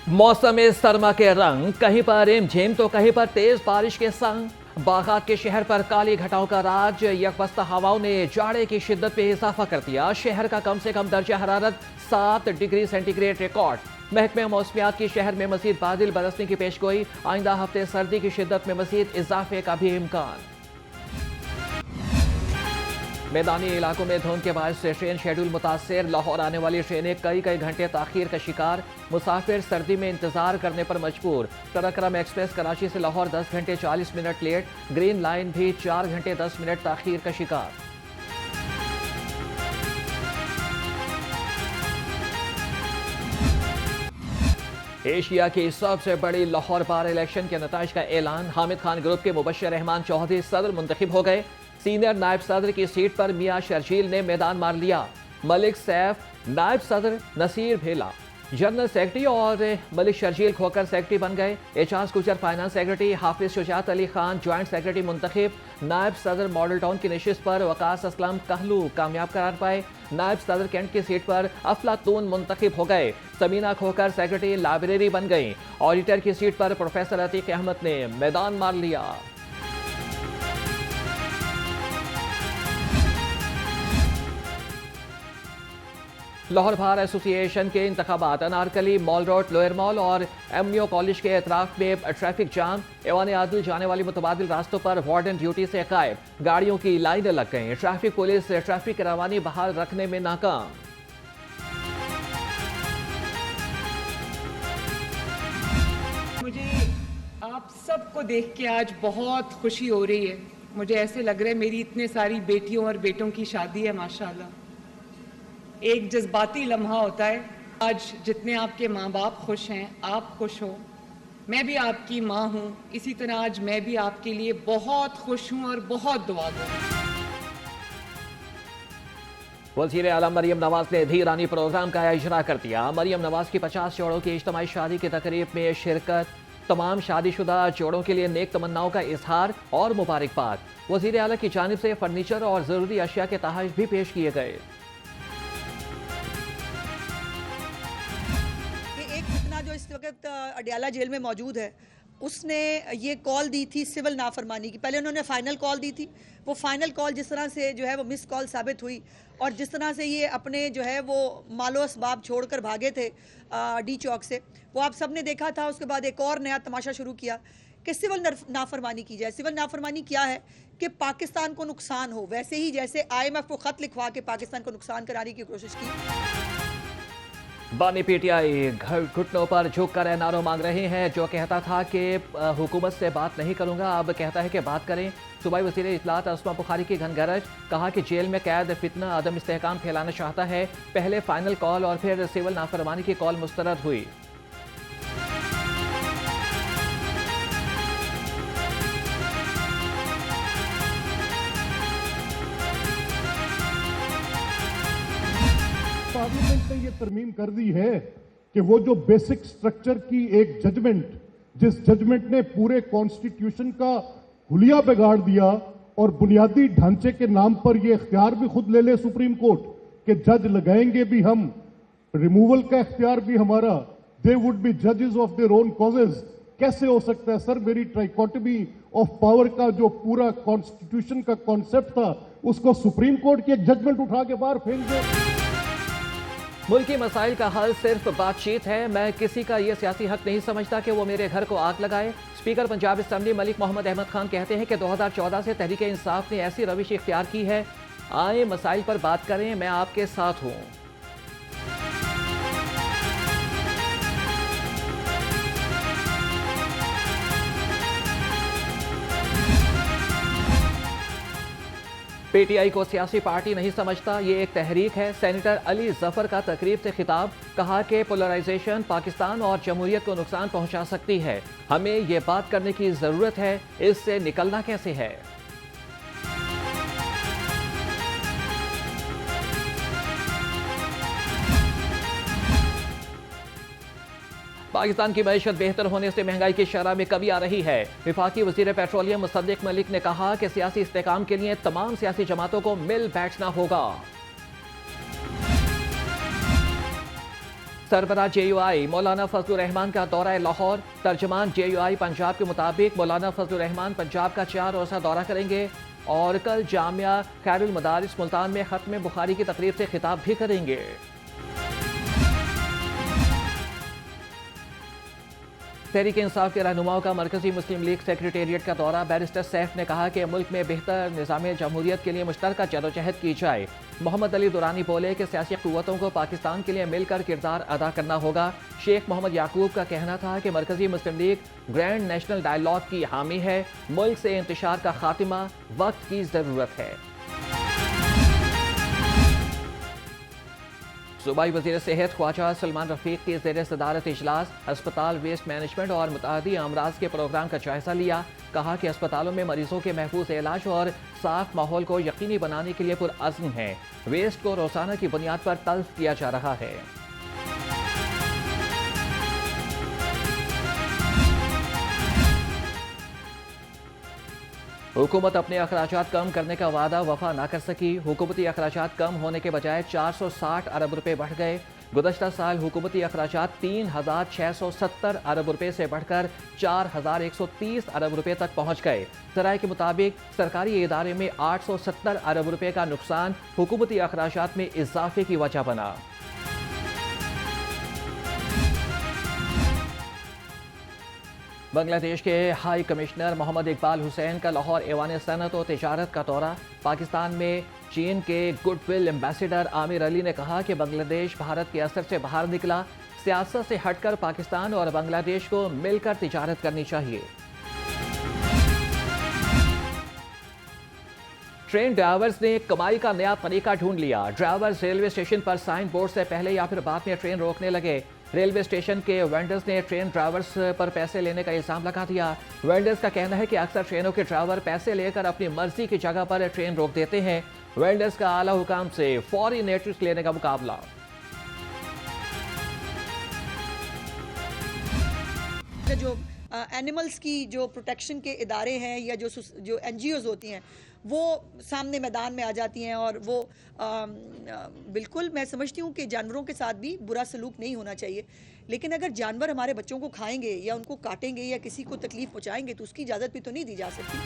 मौसम सरमा के रंग, कहीं पर रिमझिम तो कहीं पर तेज बारिश के संग बागात के शहर पर काली घटाओं का राज। यकबस्ता हवाओं ने जाड़े की शिद्दत में इजाफा कर दिया। शहर का कम से कम दर्जा हरारत 7 डिग्री सेंटीग्रेड रिकॉर्ड। महकमे मौसमियात की शहर में मजीद बादल बरसने की पेशगोई। आइंदा हफ्ते सर्दी की शिद्दत में मजीद इजाफे का भी इम्कान। मैदानी इलाकों में धुंध के बायस से ट्रेन शेड्यूल मुतासर। लाहौर आने वाली ट्रेनें कई घंटे ताखीर का शिकार। मुसाफिर सर्दी में इंतजार करने पर मजबूर। तरकरम एक्सप्रेस कराची से लाहौर 10 घंटे 40 मिनट लेट। ग्रीन लाइन भी 4 घंटे 10 मिनट ताखीर का शिकार। एशिया की सबसे बड़ी लाहौर बार इलेक्शन के नताइज का ऐलान। हामिद खान ग्रुप के मुबश्शिर रहमान चौधरी सदर मुंतखब हो गए। सीनियर नायब सदर की सीट पर मियां शर्जील ने मैदान मार लिया। मलिक सैफ, नायब सदर नसीर भेला जनरल सेक्रेटरी और मलिक शर्जील खोकर सेक्रेटरी बन गए। एजाज गुजर फाइनेंस सेक्रेटरी। हाफिज शुजात अली खान ज्वाइंट सेक्रेटरी मुंतखब। नायब सदर मॉडल टाउन की नशिस्त पर वकास असलम कहलू कामयाब करार पाए। नायब सदर कैंट की सीट पर अफलातून मुंतखब हो गए। समीना खोकर सेक्रेटरी लाइब्रेरी बन गई। ऑडिटर की सीट पर प्रोफेसर अतीक अहमद ने मैदान मार लिया। लाहौर बार एसोसिएशन के इंतखाबात। Anarkali, mall road, lower mall और एमयू कॉलेज के एतराफ में ट्रैफिक जाम। एवान आदिल जाने वाली मुतबादिल रास्तों पर वार्डन ड्यूटी से गायब। गाड़ियों की लाइनें लग गईं। ट्रैफिक पुलिस ट्रैफिक रवानी बहाल रखने में नाकाम। मुझे आप सबको देख के आज बहुत खुशी हो रही है। मुझे ऐसे लग रहा है मेरी इतने सारी बेटियों और बेटों की शादी है माशाल्लाह। एक जज्बाती लम्हा होता है। आज जितने आपके माँ बाप खुश हैं, आप खुश हो, मैं भी आपकी माँ हूँ, इसी तरह आज मैं भी आपके लिए बहुत खुश हूँ और बहुत दुआ दूँ। वज़ीर आला मरियम नवाज ने धीरानी प्रोग्राम का इजरा कर दिया। मरियम नवाज की 50 जोड़ों की इज्तिमाई शादी की तकरीब में शिरकत। तमाम शादीशुदा जोड़ों के लिए नेक तमन्नाओं का इजहार और मुबारकबाद। वज़ीर आला की जानिब से फर्नीचर और ज़रूरी अशिया के तहफ़ भी पेश किए गए। जो इस वक्त अडियाला जेल में मौजूद है, उसने ये कॉल दी थी सिविल नाफरमानी की। पहले उन्होंने फाइनल कॉल दी थी। वो फाइनल कॉल जिस तरह से जो है वो मिस कॉल साबित हुई और जिस तरह से ये अपने जो है वो मालो असबाब छोड़कर भागे थे डी चौक से, वो आप सब ने देखा था। उसके बाद एक और नया तमाशा शुरू किया कि सिविल नाफरमानी की जाए। सिविल नाफरमानी क्या है कि पाकिस्तान को नुकसान हो, वैसे ही जैसे IMF को ख़त लिखवा के पाकिस्तान को नुकसान कराने की कोशिश की। बानी पीटीआई घुटनों पर झुककर एनआरओ मांग रहे हैं। जो कहता था कि हुकूमत से बात नहीं करूंगा, अब कहता है कि बात करें। सूबाई वज़ीर इत्तलात अस्मा बुखारी की घनगरज। कहा कि जेल में कैद फितना अदम इस्तेहकाम फैलाना चाहता है। पहले फाइनल कॉल और फिर सिविल नाफरमानी की कॉल मुस्तरद हुई। पार्लियामेंट ने ये तरमीम कर दी है कि वो जो बेसिक स्ट्रक्चर की एक जजमेंट, जिस जजमेंट ने पूरे कॉन्स्टिट्यूशन का हुलिया बिगाड़ दिया और बुनियादी ढांचे के नाम पर ये इख्तियार भी खुद ले ले सुप्रीम कोर्ट कि जज लगाएंगे भी हम, रिमूवल का इख्तियार भी हमारा, दे वुड बी जजेस ऑफ देयर ओन कॉजेज। कैसे हो सकता है सर? मेरी ट्राइकोटमी ऑफ पावर का जो पूरा कॉन्स्टिट्यूशन का कॉन्सेप्ट था, उसको सुप्रीम कोर्ट की एक जजमेंट उठा के बाहर फेंक दे। मुल्की मसाइल का हल सिर्फ बातचीत है। मैं किसी का यह सियासी हक नहीं समझता कि वो मेरे घर को आग लगाए। स्पीकर पंजाब असम्बली मलिक मोहम्मद अहमद खान कहते हैं कि 2014 से तहरीक इंसाफ ने ऐसी रविश इख्तियार की है। आए मसाइल पर बात करें, मैं आपके साथ हूँ। पीटीआई को सियासी पार्टी नहीं समझता, ये एक तहरीक है। सेनेटर अली जफर का तकरीब से खिताब। कहा कि पोलराइजेशन पाकिस्तान और जमहूरियत को नुकसान पहुंचा सकती है। हमें ये बात करने की जरूरत है, इससे निकलना कैसे है। पाकिस्तान की मईशत बेहतर होने से महंगाई की शरह में कमी आ रही है। वफाकी वजीर पेट्रोलियम मुसद्दिक मलिक ने कहा कि सियासी इस्तेकाम के लिए तमाम सियासी जमातों को मिल बैठना होगा। सरबराह JUI मौलाना फजलुर रहमान का दौरा लाहौर। तर्जमान JUI पंजाब के मुताबिक मौलाना फजलुर रहमान पंजाब का 4 रोज़ा दौरा करेंगे और कल जामिया खैरुल मदारिस मुल्तान में खत्म बुखारी की तकरीब से खिताब भी करेंगे। तहरीक इंसाफ के रहनुमाओं का मरकजी मुस्लिम लीग सेक्रेटेरिएट का दौरा। बैरिस्टर सैफ ने कहा कि मुल्क में बेहतर निज़ाम जमहूरियत के लिए मुश्तरका जदोजहद की जाए। मोहम्मद अली दुरानी बोले कि सियासी क़ुव्वतों को पाकिस्तान के लिए मिलकर किरदार अदा करना होगा। शेख मोहम्मद याकूब का कहना था कि मरकजी मुस्लिम लीग ग्रैंड नेशनल डायलॉग की हामी है। मुल्क से इंतशार का खात्मा वक्त की ज़रूरत है। सूबाई वज़ीर सेहत ख्वाजा सलमान रफीक की ज़ेर सदारत इजलास अस्पताल वेस्ट मैनेजमेंट और मुतादी अमराज के प्रोग्राम का जायजा लिया। कहा कि अस्पतालों में मरीजों के महफूज इलाज और साफ माहौल को यकीनी बनाने के लिए पुरअज़्म है। वेस्ट को रोजाना की बुनियाद पर तल्फ किया जा रहा है। हुकूमत अपने अखराजात कम करने का वादा वफा ना कर सकी। हुकूमती अखराजात कम होने के बजाय 460 अरब रुपए बढ़ गए। गुज़श्ता साल हुकूमती अखराजात 3670 अरब रुपए से बढ़कर 4130 अरब रुपए तक पहुंच गए। सराय के मुताबिक सरकारी इदारे में 870 अरब रुपए का नुकसान हुकूमती अखराजात में इजाफे की वजह बना। बांग्लादेश के हाई कमिश्नर मोहम्मद इकबाल हुसैन का लाहौर ऐवान सनत और तिजारत का दौरा। पाकिस्तान में चीन के गुडविल एम्बेसडर आमिर अली ने कहा कि बांग्लादेश भारत के असर से बाहर निकला। सियासत से हटकर पाकिस्तान और बांग्लादेश को मिलकर तिजारत करनी चाहिए। ट्रेन ड्राइवर्स ने कमाई का नया तरीका ढूंढ लिया। ड्राइवर्स रेलवे स्टेशन पर साइन बोर्ड से पहले या फिर बाद में ट्रेन रोकने लगे। रेलवे स्टेशन के वेंडर्स ने ट्रेन ड्राइवर्स पर पैसे लेने का इल्जाम लगा दिया। वेंडर्स का कहना है कि अक्सर ट्रेनों के ड्राइवर पैसे लेकर अपनी मर्जी की जगह पर ट्रेन रोक देते हैं। वेंडर्स का आला हुकाम से फौरी नोटिस लेने का मुकाबला। जो एनिमल्स की जो प्रोटेक्शन के इदारे हैं या जो NGOs होती हैं वो सामने मैदान में आ जाती हैं और वो बिल्कुल मैं समझती हूँ कि जानवरों के साथ भी बुरा सलूक नहीं होना चाहिए, लेकिन अगर जानवर हमारे बच्चों को खाएंगे या उनको काटेंगे या किसी को तकलीफ पहुँचाएंगे तो उसकी इजाज़त भी तो नहीं दी जा सकती।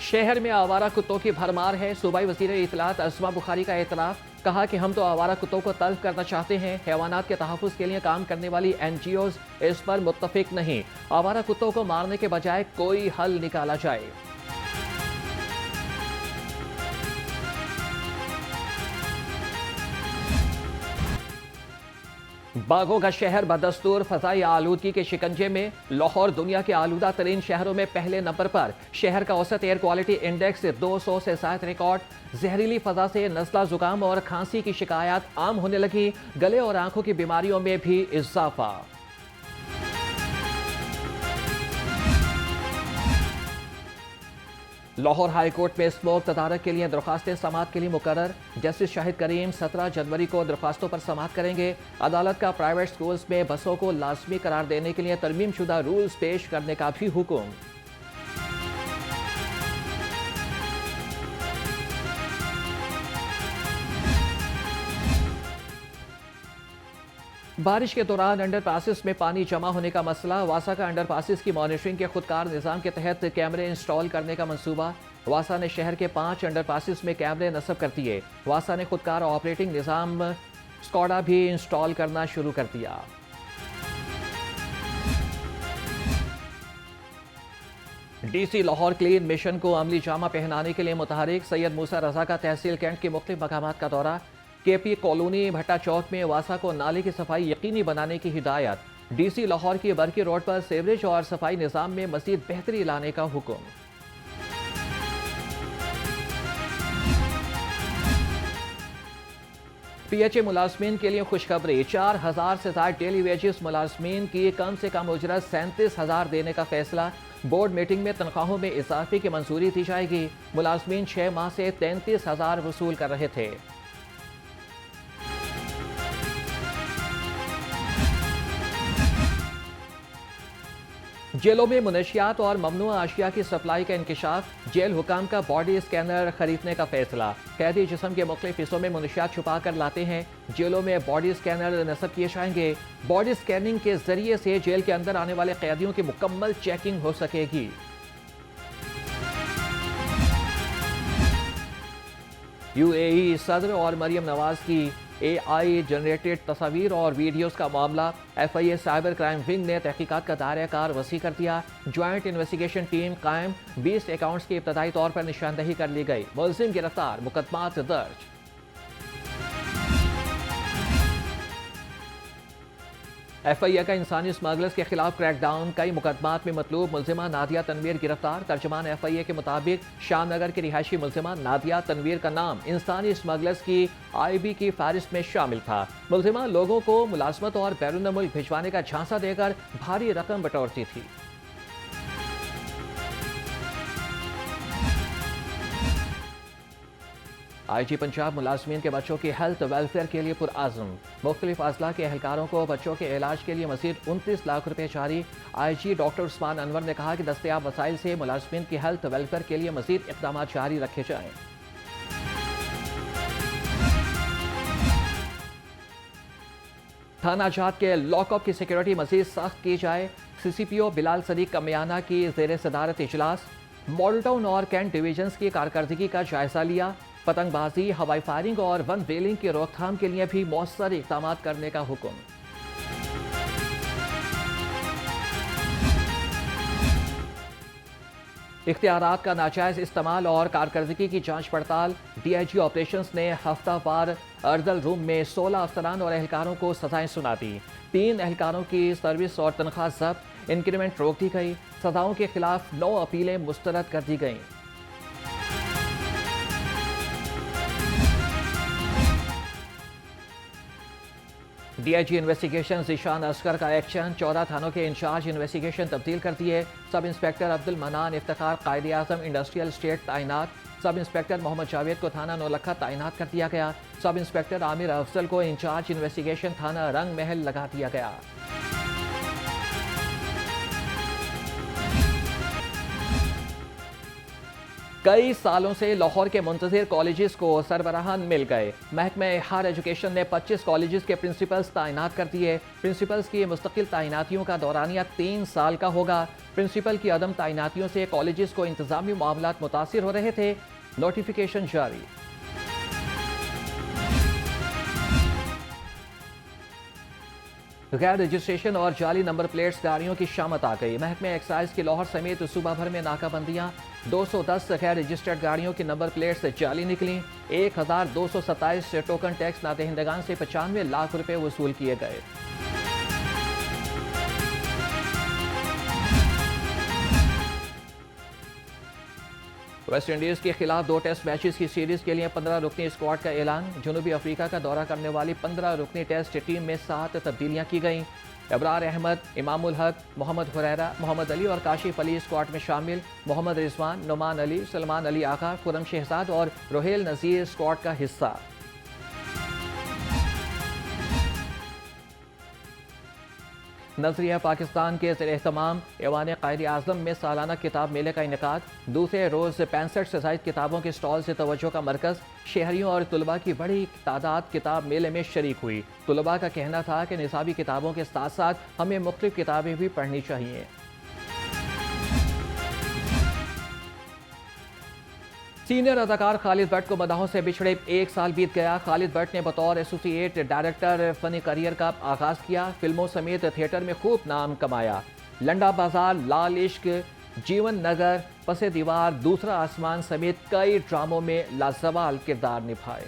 शहर में आवारा कुत्तों की भरमार है। सूबाई वज़ीर इत्तलात अस्मा बुखारी का एतराफ़। कहा कि हम तो आवारा कुत्तों को तल्फ करना चाहते हैं। हैवानात के तहफ़्फ़ुज़ के लिए काम करने वाली NGOs इस पर मुत्तफ़िक नहीं। आवारा कुत्तों को मारने के बजाय कोई हल निकाला जाए। बागों का शहर बदस्तूर फ़ज़ाई आलूदगी के शिकंजे में। लाहौर दुनिया के आलूदा तरीन शहरों में पहले नंबर पर। शहर का औसत एयर क्वालिटी इंडेक्स 200 से ज़ायद रिकॉर्ड। जहरीली फ़ज़ा से नज़ला ज़ुकाम और खांसी की शिकायत आम होने लगी। गले और आंखों की बीमारियों में भी इजाफा। लाहौर हाई कोर्ट में स्मोक तदारक के लिए दरख्वास्तें समाअत के लिए मुकर्रर। जस्टिस शाहिद करीम 17 जनवरी को दरख्वास्तों पर समाअत करेंगे। अदालत का प्राइवेट स्कूल्स में बसों को लाजमी करार देने के लिए तरमीम शुदा रूल्स पेश करने का भी हुक्म। बारिश के दौरान अंडर पासिस में पानी जमा होने का मसला। वासा का अंडर पासिस की मॉनिटरिंग के खुदकार निज़ाम के तहत कैमरे इंस्टॉल करने का मंसूबा। वासा ने शहर के 5 अंडर पासिस में कैमरे नस्ब कर दिए। वासा ने खुदकार ऑपरेटिंग निज़ाम स्कॉडा भी इंस्टॉल करना शुरू कर दिया। DC लाहौर क्लीन मिशन को अमली जामा पहनाने के लिए मुतहरिक। सैयद मूसा रजा का तहसील कैंट के मुख्तलिफ मकामात का दौरा। KP कॉलोनी भट्टा चौक में वासा को नाले की सफाई यकीनी बनाने की हिदायत। DC लाहौर की बरकी रोड पर सीवरेज और सफाई निज़ाम में मज़ीद बेहतरी लाने का हुक्म। PHA मुलाजमीन के लिए खुशखबरी। 4000 से ज़ायद डेली वेजेस मुलाजमीन की कम से कम उजरत 37,000 देने का फैसला। बोर्ड मीटिंग में तनख्वाहों में इजाफे की मंजूरी दी जाएगी। मुलाजमीन 6 माह से 33,000 वसूल कर रहे थे। जेलों में मुनशियात और ममनुआ अशिया की सप्लाई का इंकशाफ, जेल हुकाम का बॉडी स्कैनर खरीदने का फैसला। कैदी जिस्म के मुख्तलिफ हिस्सों में मुनशियात छुपा कर लाते हैं, जेलों में बॉडी स्कैनर नस्ब किए जाएंगे। बॉडी स्कैनिंग के जरिए से जेल के अंदर आने वाले कैदियों की मुकम्मल चेकिंग हो सकेगी। यूएई सदर और मरियम नवाज की AI जनरेटेड तस्वीर और वीडियोस का मामला, FIA साइबर क्राइम विंग ने तहकीकात का दायरा कार वसी कर दिया। ज्वाइंट इन्वेस्टिगेशन टीम कायम, 20 अकाउंट्स की इब्तदाई तौर पर निशानदही कर ली गई। मुलजिम गिरफ्तार, मुकदमात दर्ज। FIA का इंसानी स्मगलर्स के खिलाफ क्रैकडाउन, कई मुकदमात में मतलूब मुलजिमा नादिया तनवीर गिरफ्तार। तर्जमान FIA के मुताबिक शामनगर की रिहायशी मुलजिमा नादिया तनवीर का नाम इंसानी स्मगलर्स की IB की फहरिस्त में शामिल था। मुलजिमा लोगों को मुलाजमत और बैरून मुल्क भिजवाने का झांसा देकर भारी रकम बटोरती थी। IG पंजाब मुलाजमीन के बच्चों की हेल्थ वेलफेयर के लिए पुरआज़म। मुख्तलिफ अजला के एहलकारों को बच्चों के इलाज के लिए मज़ीद 29 लाख रुपए जारी। IG डॉक्टर उस्मान अनवर ने कहा कि दस्तयाब वसाइल से मुलाजमीन की हेल्थ वेलफेयर के लिए मज़ीद इक़दाम जारी रखे जाएँ। थाना जात के लॉकअप की सिक्योरिटी मज़ीद सख्त की जाए। CCPO बिलाल सदीक कमियाना की ज़ेर सदारत इजलास। मॉडल टाउन और कैंट डिवीजन्स की कारकर्दगी का जायजा लिया। पतंगबाजी, हवाई फायरिंग और वन वेलिंग की रोकथाम के लिए भी मौसर इक़दाम करने का हुक्म। इख्तियारात का नाजायज इस्तेमाल और कारकर्दगी की जांच पड़ताल। DIG ऑपरेशंस ने हफ्तावार अर्दल रूम में 16 अफसरान और एहलकारों को सजाएं सुना दी। 3 एहलकारों की सर्विस और तनख्वाह जब्त, इंक्रीमेंट रोक दी गई। सजाओं के खिलाफ 9 अपीलें मुस्तरद कर दी गईं। DIG इन्वेस्टिगेशन ज़ीशान असगर का एक्शन, 14 थानों के इंचार्ज इन्वेस्टिगेशन तब्दील कर दिए। सब इंस्पेक्टर अब्दुल मनान इफ्तिखार कायदे आज़म इंडस्ट्रियल स्टेट तैनात। सब इंस्पेक्टर मोहम्मद जावेद को थाना नौलखा तैनात कर दिया गया। सब इंस्पेक्टर आमिर अफजल को इंचार्ज इन्वेस्टिगेशन थाना रंग महल लगा दिया गया। कई सालों से लाहौर के मुंतज़िर कॉलेजेस को सरबराहान मिल गए। महकमा हायर एजुकेशन ने 25 कॉलेजेस के प्रिंसिपल्स तैनात कर दिए। प्रिंसिपल्स की मुस्तकिल तैनातियों का दौरानिया 3 साल का होगा। प्रिंसिपल की अदम तैनातियों से कॉलेजेस को इंतजामी मामलात मुतासिर हो रहे थे। नोटिफिकेशन जारी। गैर रजिस्ट्रेशन और जाली नंबर प्लेट्स गाड़ियों की शामत आ गई। महकमा एक्साइज की लाहौर समेत सूबा भर में नाकाबंदियां। 210 गैर रजिस्टर्ड गाड़ियों की नंबर प्लेट्स जाली निकली। 1227 टोकन टैक्स नादहिंदगान से 95 लाख रुपए वसूल किए गए। वेस्ट इंडीज के खिलाफ 2 टेस्ट मैचेस की सीरीज के लिए 15 रुकनी स्क्वाड का ऐलान। जनूबी अफ्रीका का दौरा करने वाली 15 रुकनी टेस्ट टीम में 7 तब्दीलियां की गईं। अबरार अहमद, इमामुल हक, मोहम्मद हुरैरा, मोहम्मद अली और काशिफ अली स्क्वाड में शामिल। मोहम्मद रिजवान, नुमान अली, सलमान अली आका, खुरम शहजाद और रोहेल नज़ीर स्क्वाड का हिस्सा। नजरिया पाकिस्तान के ज़ेर-ए-एहतमाम ऐवान कायदे आज़म में सालाना किताब मेले का इनेकाद। दूसरे रोज़ 65 से ज़ायद किताबों के स्टॉल से तवज्जो का मरकज़। शहरियों और तुलबा की बड़ी तादाद किताब मेले में शरीक हुई। तुलबा का कहना था कि निसाबी किताबों के साथ साथ हमें मुख्तलिफ किताबें भी पढ़नी चाहिए। सीनियर अदाकार खालिद भट्ट को मदाहों से बिछड़े 1 साल बीत गया। खालिद भट्ट ने बतौर एसोसिएट डायरेक्टर फनी करियर का आगाज किया। फिल्मों समेत थिएटर में खूब नाम कमाया। लंडा बाजार, लाल इश्क, जीवन नगर, पसे दीवार, दूसरा आसमान समेत कई ड्रामों में लाजवाल किरदार निभाए।